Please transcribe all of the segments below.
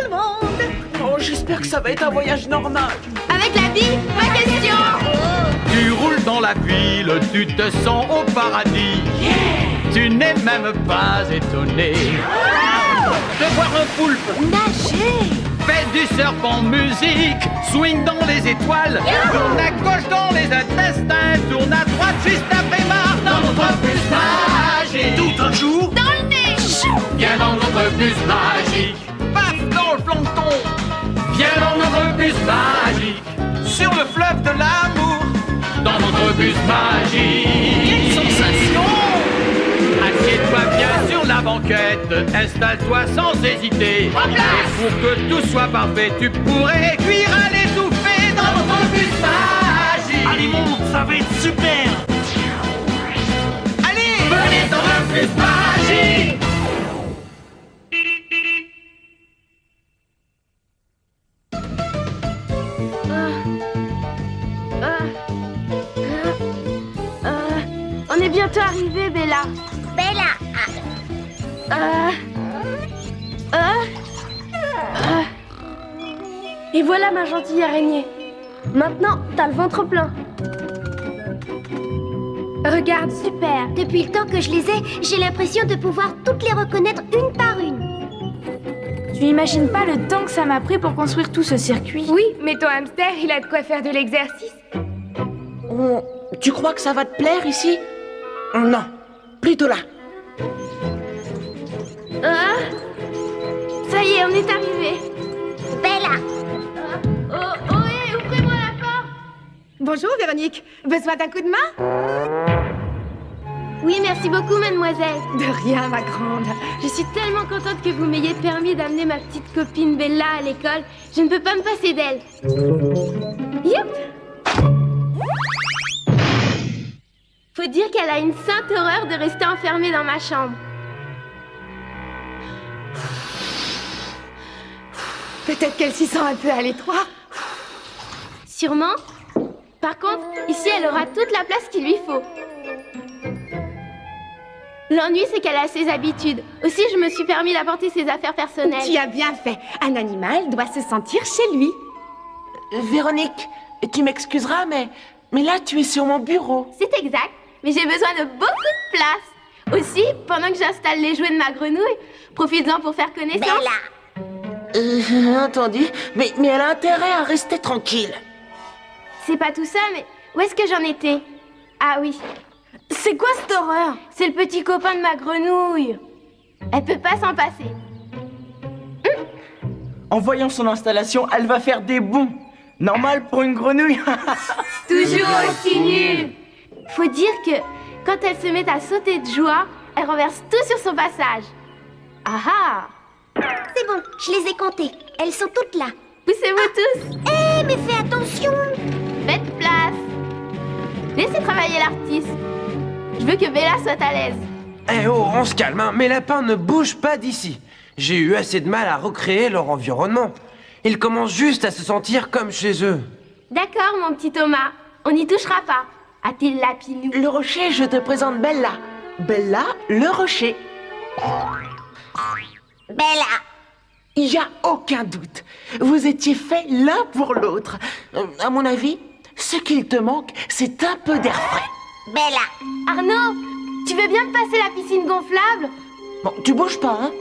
le monde. Oh, j'espère que ça va être un voyage normal. Avec la vie, pas question. Tu roules dans la ville, tu te sens au paradis. Tu n'es même pas étonné de voir un poulpe Nager. fait du surf en musique, swing dans les étoiles, tourne à gauche dans les intestins, tourne à droite juste après marre dans notre bus magique. Tout un jour, Dans le nez. Viens dans notre bus magique. Paf dans le plancton. Viens dans notre bus magique. Sur le fleuve de l'amour. Dans notre bus magique. quelle sensation! Assieds-toi bien sur la banquette. Installe-toi sans hésiter. Et pour que tout soit parfait, tu pourrais cuire à l'étouffée dans notre bus magique. Allez, monte, ça va être super. Allez, venez dans le bus magique. On est bientôt arrivé, Bella. Bella. Et voilà ma gentille araignée. Maintenant, t'as le ventre plein. Regarde, super. Depuis le temps que je les ai, j'ai l'impression de pouvoir toutes les reconnaître une par une. Tu imagines pas le temps que ça m'a pris pour construire tout ce circuit? Oui, mais ton hamster, il a de quoi faire de l'exercice. Tu crois que ça va te plaire ici? Non, plutôt là. Ça y est, on est arrivé. Bella. Ouvrez-moi la porte. Bonjour, Véronique. Besoin d'un coup de main? Oui, merci beaucoup, mademoiselle. De rien, ma grande. Je suis tellement contente que vous m'ayez permis d'amener ma petite copine Bella à l'école. Je ne peux pas me passer d'elle. Youp! Faut dire qu'elle a une sainte horreur de rester enfermée dans ma chambre. Peut-être qu'elle s'y sent un peu à l'étroit. Sûrement. Par contre, ici, elle aura toute la place qu'il lui faut. L'ennui, c'est qu'elle a ses habitudes. Aussi, je me suis permis d'apporter ses affaires personnelles. Tu as bien fait. Un animal doit se sentir chez lui. Véronique, tu m'excuseras, mais là, tu es sur mon bureau. C'est exact, mais j'ai besoin de beaucoup de place. Aussi, pendant que j'installe les jouets de ma grenouille, profites-en pour faire connaissance. Bella. Entendu, mais elle a intérêt à rester tranquille. C'est pas tout ça, mais où est-ce que j'en étais? Ah oui. C'est quoi cette horreur? C'est le petit copain de ma grenouille. Elle peut pas s'en passer. En voyant son installation, elle va faire des bonds. Normal pour une grenouille. Toujours aussi nulle. Faut dire que quand elle se met à sauter de joie, elle renverse tout sur son passage. Ah ah! C'est bon, je les ai comptées. Elles sont toutes là. Poussez-vous tous. Eh, mais fais attention. Faites place. Laissez travailler l'artiste. Je veux que Bella soit à l'aise. Eh oh, on se calme, hein. Mes lapins ne bougent pas d'ici. J'ai eu assez de mal à recréer leur environnement. Ils commencent juste à se sentir comme chez eux. D'accord, mon petit Thomas. On n'y touchera pas. À tes lapinous. Le rocher, je te présente Bella. Bella, le rocher. Bella. Il n'y a aucun doute. Vous étiez faits l'un pour l'autre. À mon avis, ce qu'il te manque, c'est un peu d'air frais. Bella. Arnaud, tu veux bien me passer la piscine gonflable? Bon, tu bouges pas, hein?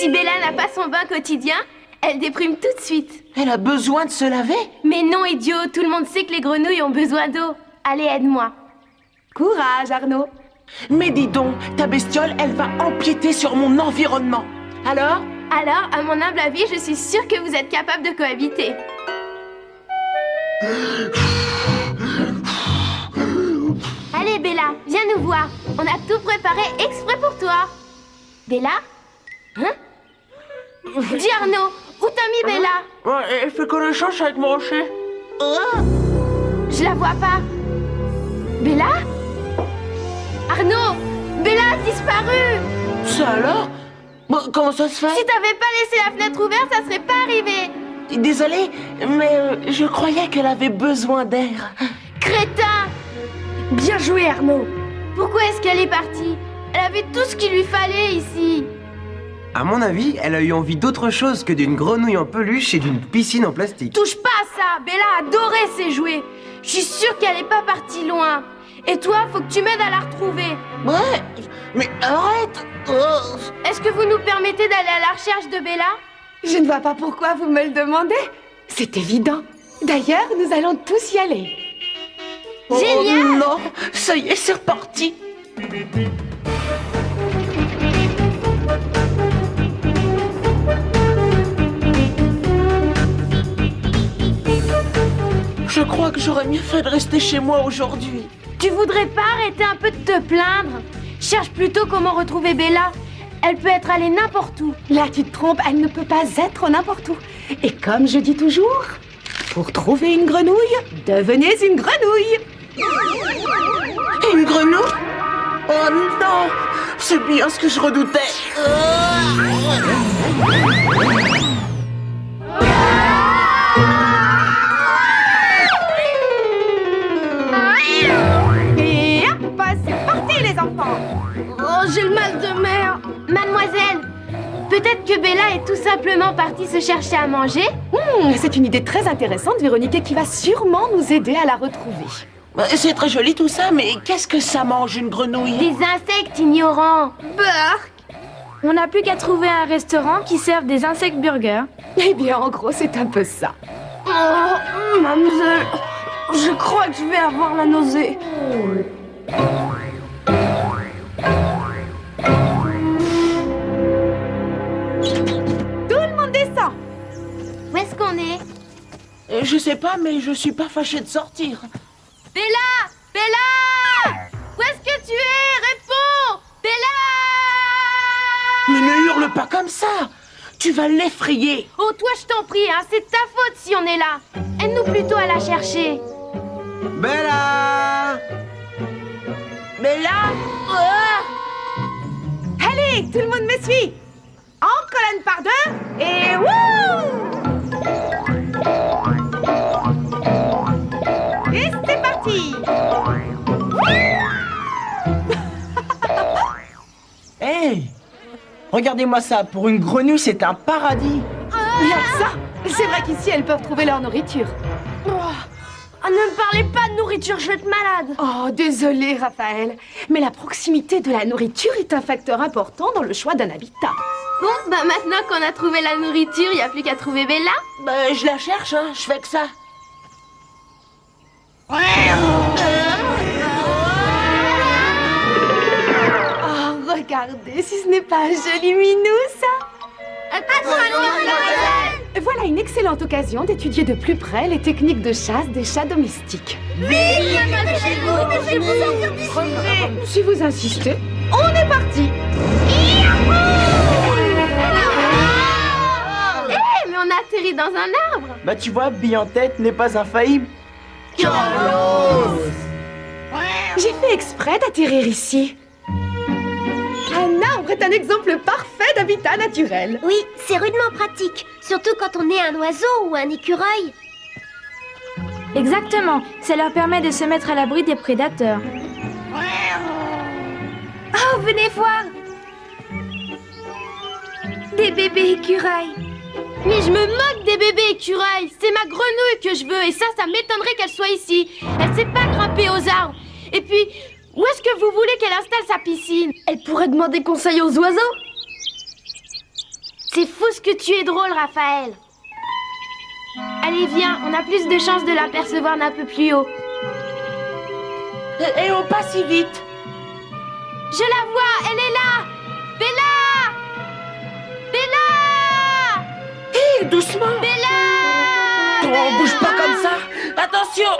Si Bella n'a pas son bain quotidien, elle déprime tout de suite. Elle a besoin de se laver. Mais non, idiot, tout le monde sait que les grenouilles ont besoin d'eau. Allez, aide-moi. Courage, Arnaud. Mais dis donc, ta bestiole, elle va empiéter sur mon environnement. Alors? Alors, à mon humble avis, je suis sûre que vous êtes capable de cohabiter. Allez, Bella, viens nous voir. On a tout préparé exprès pour toi. Bella? Hein? Dis Arnaud, où t'as mis Bella? Ouais, elle fait connaissance avec mon rocher. Je la vois pas. Bella? Arnaud, Bella a disparu. Ça alors? Bon, comment ça se fait? Si t'avais pas laissé la fenêtre ouverte, ça serait pas arrivé. Désolée, mais je croyais qu'elle avait besoin d'air. Crétin! Bien joué, Arnaud. Pourquoi est-ce qu'elle est partie? Elle avait tout ce qu'il lui fallait ici. À mon avis, elle a eu envie d'autre chose que d'une grenouille en peluche et d'une piscine en plastique. Touche pas à ça. Bella adorait ses jouets. Je suis sûre qu'elle est pas partie loin. Et toi, faut que tu m'aides à la retrouver. Ouais, mais arrête. Oh. Est-ce que vous nous permettez d'aller à la recherche de Bella? Je ne vois pas pourquoi vous me le demandez. C'est évident. D'ailleurs, nous allons tous y aller. Génial. Oh non, ça y est, c'est reparti. Je crois que j'aurais mieux fait de rester chez moi aujourd'hui. Tu voudrais pas arrêter un peu de te plaindre? Cherche plutôt comment retrouver Bella. Elle peut être allée n'importe où. Là, tu te trompes, elle ne peut pas être n'importe où. Et comme je dis toujours, pour trouver une grenouille, devenez une grenouille. Une grenouille? Oh non, c'est bien ce que je redoutais. Et hop, c'est parti les enfants. Oh, j'ai le mal de mer. Mademoiselle, peut-être que Bella est tout simplement partie se chercher à manger? C'est une idée très intéressante, Véronique, et qui va sûrement nous aider à la retrouver. C'est très joli tout ça, mais qu'est-ce que ça mange une grenouille? Des insectes ignorants. Bark. On n'a plus qu'à trouver un restaurant qui serve des insectes burgers. Eh bien, en gros, c'est un peu ça. Oh, mademoiselle, je crois que je vais avoir la nausée. Tout le monde descend. Où est-ce qu'on est? Je sais pas, mais je suis pas fâché de sortir. Bella! Bella! Où est-ce que tu es? Réponds! Bella! Mais ne hurle pas comme ça. Tu vas l'effrayer. Oh, toi, je t'en prie, hein, c'est de ta faute si on est là. Aide-nous plutôt à la chercher. Bella! Mais là... Allez, tout le monde me suit. En colonne par deux, et wouh! Et c'est parti. Hey! Regardez-moi ça, pour une grenouille, c'est un paradis! Il y a que ça. C'est vrai qu'ici, elles peuvent trouver leur nourriture. Oh, ne me parlez pas de nourriture, je vais être malade. Oh, désolé, Raphaël. Mais la proximité de la nourriture est un facteur important dans le choix d'un habitat. Bon, bah maintenant qu'on a trouvé la nourriture, il n'y a plus qu'à trouver Bella. je la cherche, hein. Je fais que ça. Oh, regardez, si ce n'est pas un joli minou, ça. Attention, mademoiselle. Voilà une excellente occasion d'étudier de plus près les techniques de chasse des chats domestiques. Si vous insistez, on est parti. Mais on a atterri dans un arbre. Bah tu vois, bille en tête n'est pas infaillible. J'ai fait exprès d'atterrir ici. Un arbre est un exemple parfait d'habitat naturel. Oui, c'est rudement pratique, surtout quand on est un oiseau ou un écureuil. Exactement, ça leur permet de se mettre à l'abri des prédateurs. Oh, venez voir. Des bébés écureuils. Mais je me moque des bébés écureuils. C'est ma grenouille que je veux et ça m'étonnerait qu'elle soit ici. Elle sait pas grimper aux arbres. Et puis, où est-ce que vous voulez qu'elle installe sa piscine? Elle pourrait demander conseil aux oiseaux. C'est fou ce que tu es drôle, Raphaël. Allez, viens, on a plus de chances de l'apercevoir d'un peu plus haut. Et on passe si vite. Je la vois, elle est là. Bella! Bella! Hé, doucement. Bella! On bouge pas comme ça. Attention,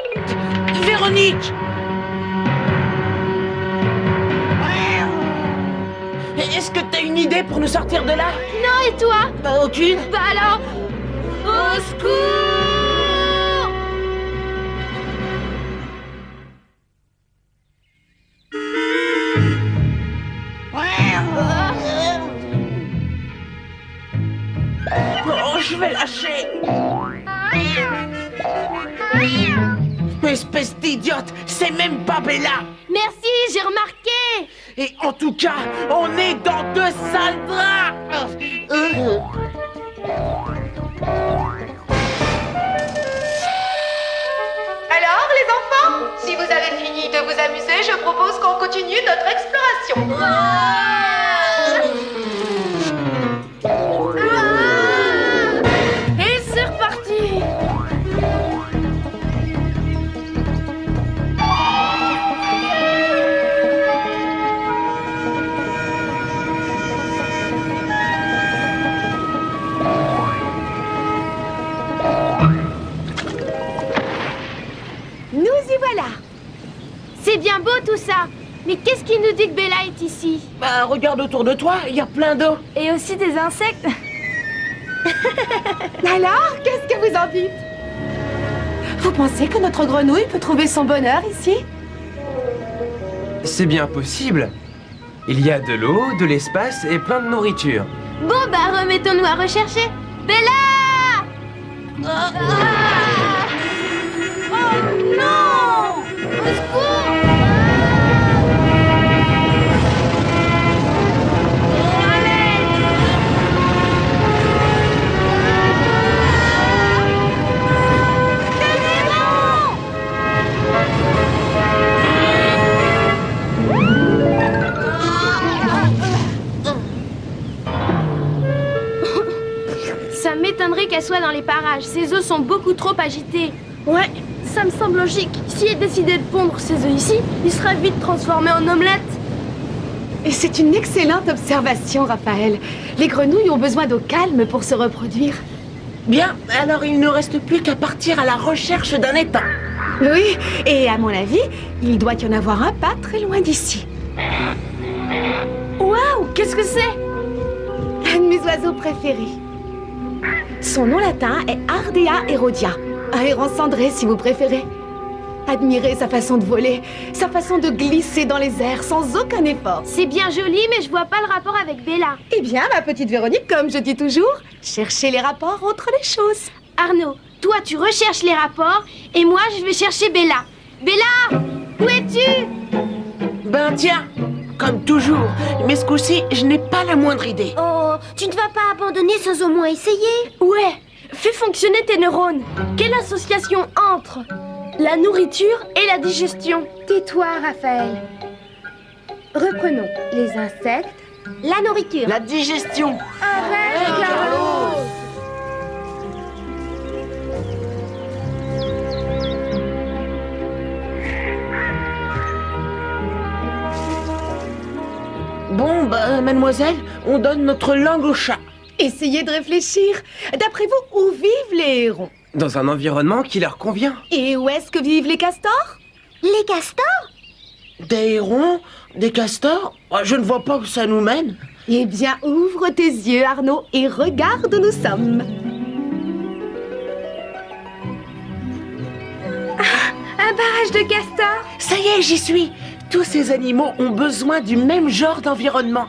Véronique. Est-ce que t'as une idée pour nous sortir de là? Non, et toi? Aucune. Bah alors, au secours! Oh, je vais lâcher. Mais espèce d'idiote, c'est même pas Bella. Merci, j'ai remarqué. Et en tout cas, on est dans de sales draps. Alors, les enfants, si vous avez fini de vous amuser, je propose qu'on continue notre exploration. Et c'est reparti. Nous y voilà. C'est bien beau tout ça. Mais qu'est-ce qui nous dit que Bella est ici? Bah, regarde autour de toi, il y a plein d'eau. Et aussi des insectes. Alors, qu'est-ce que vous en dites? Vous pensez que notre grenouille peut trouver son bonheur ici? C'est bien possible. Il y a de l'eau, de l'espace et plein de nourriture. Bon bah remettons-nous à rechercher. Bella! Oh non! Au secours! Ça m'étonnerait qu'elle soit dans les parages. Ses œufs sont beaucoup trop agités. Ouais, ça me semble logique. Si elle décidait de pondre ses œufs ici, ils seraient vite transformés en omelette. Et c'est une excellente observation, Raphaël. Les grenouilles ont besoin d'eau calme pour se reproduire. Bien, alors il ne reste plus qu'à partir à la recherche d'un étang. Oui, et à mon avis, il doit y en avoir un pas très loin d'ici. Waouh, qu'est-ce que c'est? Un de mes oiseaux préférés. Son nom latin est Ardea erodia, un héron cendré si vous préférez. Admirez sa façon de voler, sa façon de glisser dans les airs sans aucun effort. C'est bien joli, mais je vois pas le rapport avec Bella. Eh bien, ma petite Véronique, comme je dis toujours, cherchez les rapports entre les choses. Arnaud, toi tu recherches les rapports et moi je vais chercher Bella. Bella, où es-tu? Ben tiens, comme toujours. Mais ce coup-ci, je n'ai pas la moindre idée. Oh, tu ne vas pas abandonner sans au moins essayer? Ouais, fais fonctionner tes neurones. Quelle association entre la nourriture et la digestion? Tais-toi, Raphaël. Reprenons. Les insectes. La nourriture. La digestion. Arrête, Carlos. Bon, bah, mademoiselle, on donne notre langue au chat. Essayez de réfléchir. D'après vous, où vivent les hérons? Dans un environnement qui leur convient. Et où est-ce que vivent les castors? Les castors? Des hérons? Des castors? Je ne vois pas où ça nous mène. Eh bien, ouvre tes yeux, Arnaud, et regarde où nous sommes. Un barrage de castors. Ça y est, j'y suis. Tous ces animaux ont besoin du même genre d'environnement.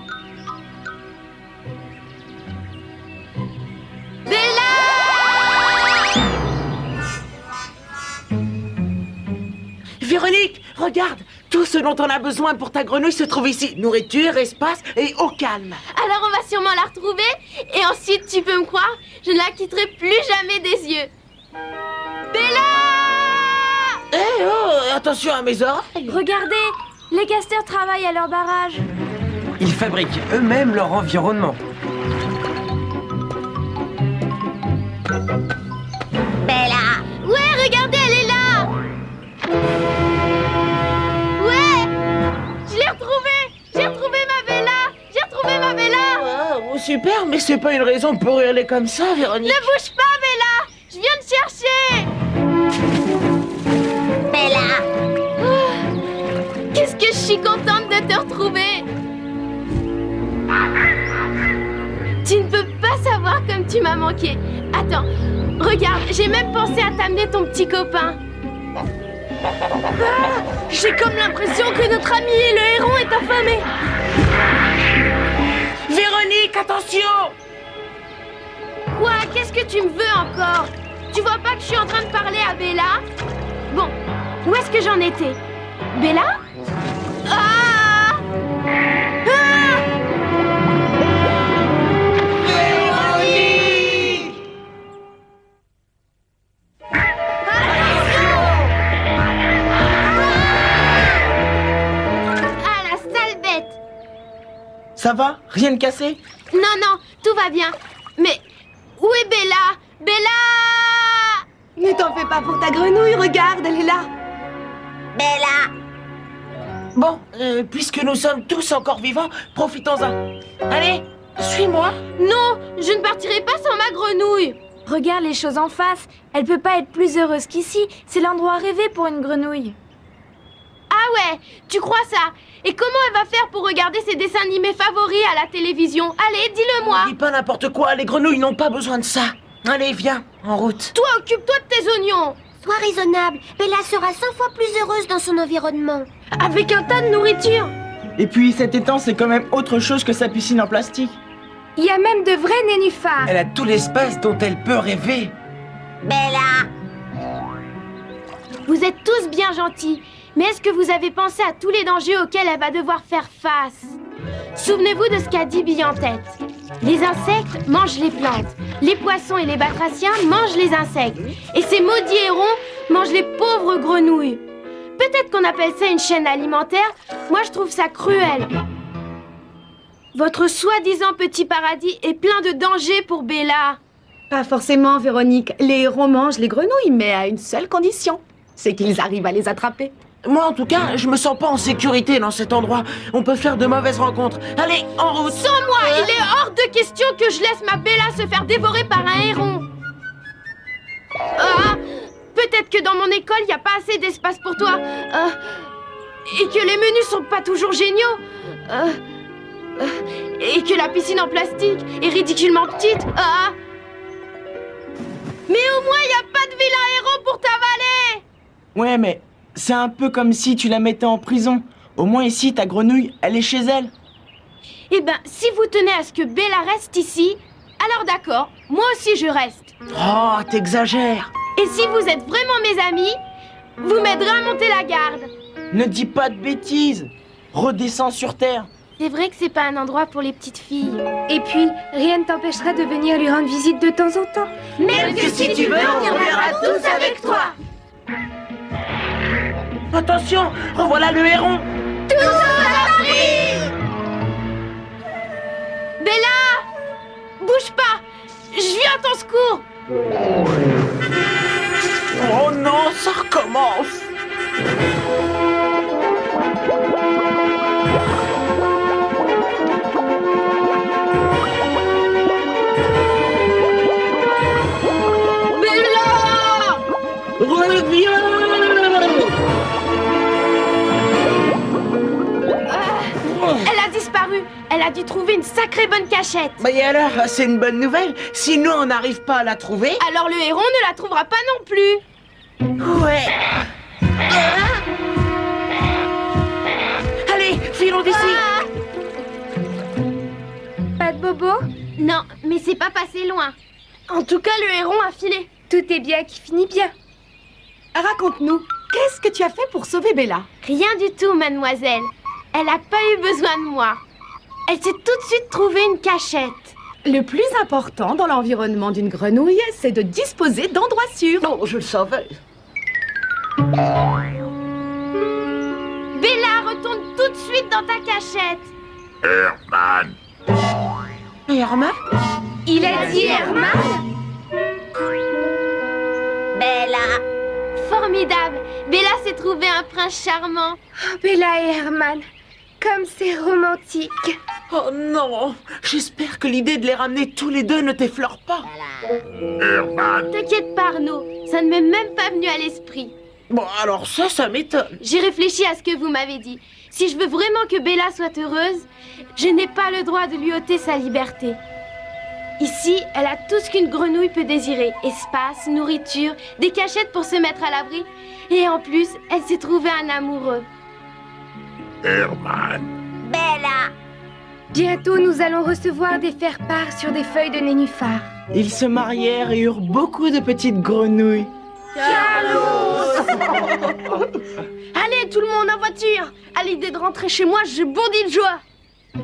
Véronique, regarde, tout ce dont on a besoin pour ta grenouille se trouve ici. Nourriture, espace et eau calme. Alors on va sûrement la retrouver et ensuite, tu peux me croire, je ne la quitterai plus jamais des yeux. Bella! Eh oh, attention à mes oreilles. Regardez, les castors travaillent à leur barrage. Ils fabriquent eux-mêmes leur environnement. Bella! Ouais, regardez, elle est là! Ouais! Je l'ai retrouvée! J'ai retrouvé ma Bella! J'ai retrouvé ma Bella! Oh, super, mais c'est pas une raison pour hurler comme ça, Véronique. Ne bouge pas, Bella! Je viens de chercher! Bella! Qu'est-ce que je suis contente de te retrouver! Tu ne peux pas savoir comme tu m'as manqué. Attends, regarde, j'ai même pensé à t'amener ton petit copain. Ah, j'ai comme l'impression que notre ami le héron est affamé. Véronique, attention! Quoi? Qu'est-ce que tu me veux encore? Tu vois pas que je suis en train de parler à Bella? Bon, Où est-ce que j'en étais? Bella? Ah! Ah! Ah, la sale bête! Ça va? Rien de cassé? Non, non, tout va bien. Mais où est Bella? Bella! Ne t'en fais pas pour ta grenouille, regarde, elle est là. Bella! Bon, puisque nous sommes tous encore vivants, profitons-en. Allez, suis-moi. Non, je ne partirai pas sans ma grenouille. Regarde les choses en face. Elle peut pas être plus heureuse qu'ici. C'est l'endroit rêvé pour une grenouille. Ah ouais, tu crois ça? Et comment elle va faire pour regarder ses dessins animés favoris à la télévision? Allez, dis-le-moi. Dis pas n'importe quoi, les grenouilles n'ont pas besoin de ça. Allez, viens, en route. Toi, occupe-toi de tes oignons. Sois raisonnable. Bella sera 100 fois plus heureuse dans son environnement. Avec un tas de nourriture. Et puis cet étang, c'est quand même autre chose que sa piscine en plastique. Il y a même de vrais nénuphars. Elle a tout l'espace dont elle peut rêver. Bella! Vous êtes tous bien gentils, mais est-ce que vous avez pensé à tous les dangers auxquels elle va devoir faire face? Souvenez-vous de ce qu'a dit Bille en tête. Les insectes mangent les plantes, les poissons et les batraciens mangent les insectes, et ces maudits hérons mangent les pauvres grenouilles. Peut-être qu'on appelle ça une chaîne alimentaire, moi je trouve ça cruel. Votre soi-disant petit paradis est plein de dangers pour Bella. Pas forcément, Véronique. Les héros mangent les grenouilles, mais à une seule condition. C'est qu'ils arrivent à les attraper. Moi, en tout cas, je me sens pas en sécurité dans cet endroit. On peut faire de mauvaises rencontres. Allez, en route. Sans moi, il est hors de question que je laisse ma Bella se faire dévorer par un héron. Ah, peut-être que dans mon école, il n'y a pas assez d'espace pour toi. Et que les menus sont pas toujours géniaux. Et que la piscine en plastique est ridiculement petite. Mais au moins, il n'y a pas de vilain héros pour t'avaler. Ouais, mais c'est un peu comme si tu la mettais en prison. Au moins ici, ta grenouille, elle est chez elle. Eh ben, si vous tenez à ce que Bella reste ici, alors d'accord, moi aussi je reste. Oh, t'exagères. Et si vous êtes vraiment mes amis, vous m'aiderez à monter la garde. Ne dis pas de bêtises. Redescends sur terre. C'est vrai que c'est pas un endroit pour les petites filles. Et puis, rien ne t'empêchera de venir lui rendre visite de temps en temps. Même que si tu veux, on viendra tous avec toi. Attention, revoilà le héron. Tous à l'abri. Bella, bouge pas. Je viens à ton secours. Oh non, ça recommence. Reviens! Elle a disparu. Elle a dû trouver une sacrée bonne cachette. Bah et alors, c'est une bonne nouvelle. Si nous, on n'arrive pas à la trouver... Alors le héron ne la trouvera pas non plus. Ouais. Allez, filons d'ici. Pas de bobo? Non, mais c'est pas passé loin. En tout cas, le héron a filé. Tout est bien qui finit bien. Raconte-nous, qu'est-ce que tu as fait pour sauver Bella? Rien du tout, mademoiselle. Elle n'a pas eu besoin de moi. Elle s'est tout de suite trouvé une cachette. Le plus important dans l'environnement d'une grenouille, c'est de disposer d'endroits sûrs. Oh, je le savais. Bella, retourne tout de suite dans ta cachette. Herman. Herman? Il a dit Herman? Bella! Formidable. Bella s'est trouvé un prince charmant. Oh, Bella et Herman, comme c'est romantique. Oh non, j'espère que l'idée de les ramener tous les deux ne t'effleure pas. Herman. T'inquiète pas, Arnaud, ça ne m'est même pas venu à l'esprit. Bon, alors ça m'étonne. J'ai réfléchi à ce que vous m'avez dit. Si je veux vraiment que Bella soit heureuse, je n'ai pas le droit de lui ôter sa liberté. Ici, elle a tout ce qu'une grenouille peut désirer. Espace, nourriture, des cachettes pour se mettre à l'abri. Et en plus, elle s'est trouvée un amoureux. Herman. Bella! Bientôt, nous allons recevoir des faire-part sur des feuilles de nénuphar. Ils se marièrent et eurent beaucoup de petites grenouilles. Carlos! Allez, tout le monde en voiture. À l'idée de rentrer chez moi, je bondis de joie.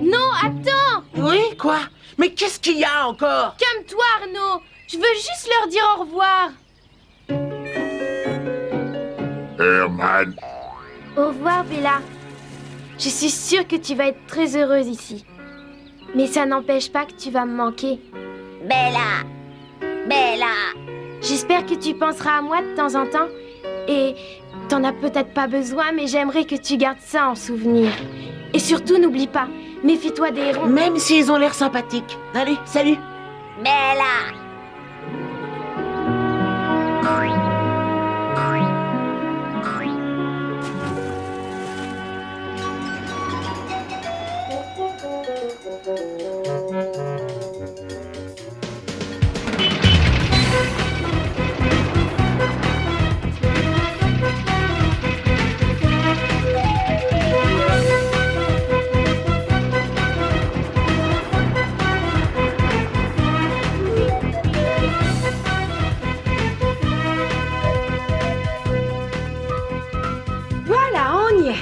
Non, attends. Oui, quoi? Mais qu'est-ce qu'il y a encore? Calme-toi, Arnaud. Je veux juste leur dire au revoir. Herman. Au revoir, Bella. Je suis sûre que tu vas être très heureuse ici. Mais ça n'empêche pas que tu vas me manquer. Bella. Bella. J'espère que tu penseras à moi de temps en temps. Et t'en as peut-être pas besoin, mais j'aimerais que tu gardes ça en souvenir. Et surtout, n'oublie pas, méfie-toi des hérons. Même s'ils ont l'air sympathiques. Allez, salut. Bella. Voilà, on y est.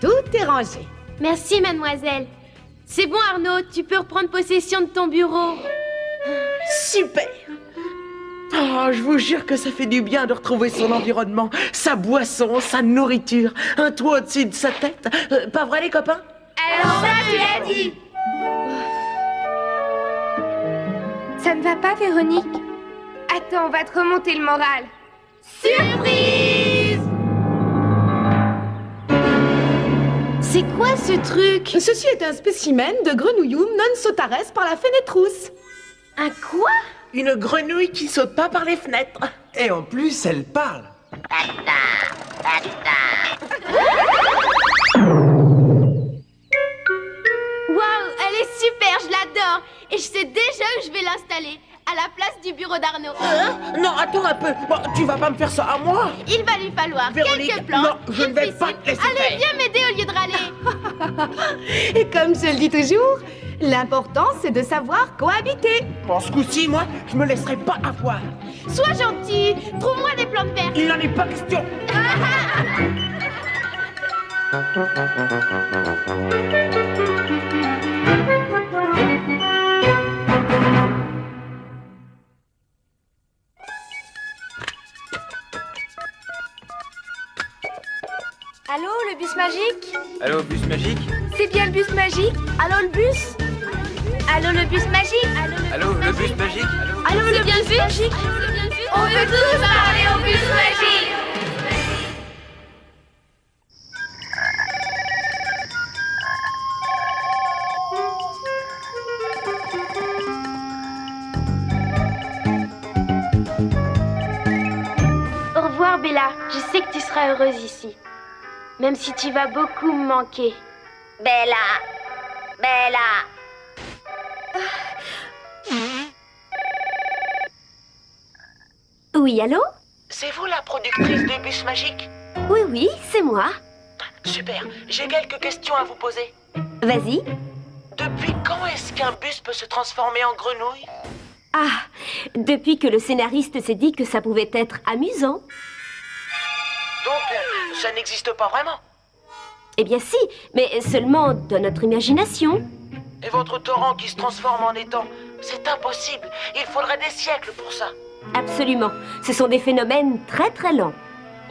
Tout est rangé. Merci, mademoiselle. C'est bon, Arnaud, tu peux reprendre possession de ton bureau. Super. Oh, je vous jure que ça fait du bien de retrouver son environnement, sa boisson, sa nourriture, un toit au-dessus de sa tête. Pas vrai, les copains? Alors ça, tu l'as dit. Ça ne va pas, Véronique? Attends, on va te remonter le moral. Surprise! C'est quoi ce truc? Ceci est un spécimen de Grenouillum non sotares par la fenêtrousse. Un quoi? Une grenouille qui saute pas par les fenêtres. Et en plus, elle parle. Waouh, elle est super, je l'adore. Et je sais déjà où je vais l'installer. À la place du bureau d'Arnaud. Non, attends un peu. Bon, tu vas pas me faire ça à moi. Il va lui falloir Véronique, quelques plans. non, je ne vais pas te laisser Allez, faire. viens m'aider au lieu de râler. Et comme je le dis toujours, l'important c'est de savoir cohabiter. Bon, ce coup-ci, moi, je me laisserai pas avoir. Sois gentil, trouve-moi des plantes vertes. Il n'en est pas question. Allô, le bus magique? Allô, bus magique? C'est bien le bus magique? Allô, le bus? Allô, le bus magique? Allô, le bus magique? Allô, le bus magique? On veut tous parler au bus magique. Au revoir, Bella. Je sais que tu seras heureuse ici. Même si tu vas beaucoup me manquer. Bella. Bella. Oui, allô? C'est vous la productrice du bus magique? Oui, oui, c'est moi. Super, j'ai quelques questions à vous poser. Vas-y. Depuis quand est-ce qu'un bus peut se transformer en grenouille? Ah, depuis que le scénariste s'est dit que ça pouvait être amusant. Donc, ça n'existe pas vraiment? Eh bien si, mais seulement dans notre imagination. Et votre torrent qui se transforme en étang, c'est impossible. Il faudrait des siècles pour ça. Absolument. Ce sont des phénomènes très très lents.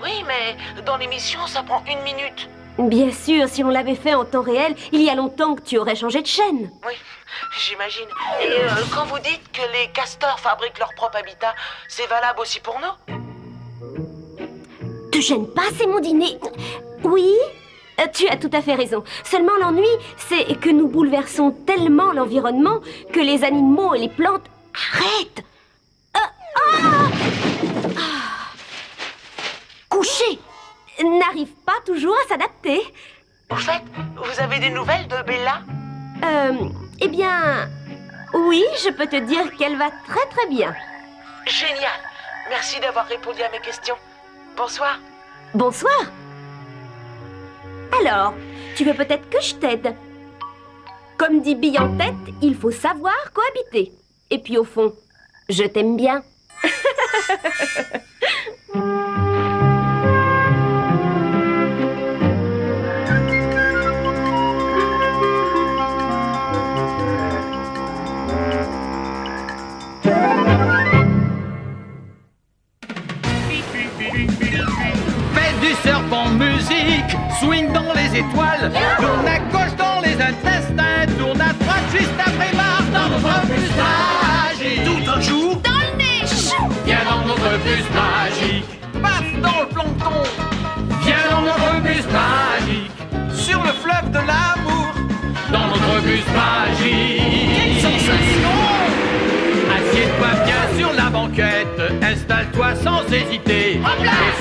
Oui, mais dans l'émission, ça prend 1 minute. Bien sûr, si on l'avait fait en temps réel, il y a longtemps que tu aurais changé de chaîne. Oui, j'imagine. Et quand vous dites que les castors fabriquent leur propre habitat, c'est valable aussi pour nous? Te gêne pas, c'est mon dîner. Oui, tu as tout à fait raison. Seulement l'ennui, c'est que nous bouleversons tellement l'environnement que les animaux et les plantes arrêtent. Couchés n'arrivent pas toujours à s'adapter. Au fait, vous avez des nouvelles de Bella? Eh bien, oui, je peux te dire qu'elle va très très bien. Génial. Merci d'avoir répondu à mes questions. Bonsoir. Bonsoir. Alors, tu veux peut-être que je t'aide? Comme dit Bille en tête, il faut savoir cohabiter. Et puis au fond, je t'aime bien. magique. Swing dans les étoiles, tourne à gauche dans les intestins, tourne à droite juste après Mars dans notre bus magique. Tout un jour, Dans le nez. viens dans notre bus magique. Paf dans le plancton, viens dans notre bus magique. Sur le fleuve de l'amour, dans notre bus magique. Quelle sensation! Assieds-toi bien sur la banquette, installe-toi sans hésiter. Et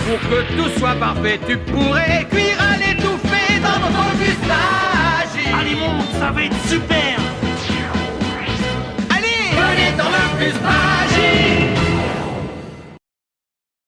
pour que tout soit parfait, tu pourrais cuire à l'étouffée dans notre bus magique. Allez, monte, ça va être super. Allez, venez dans le bus magique.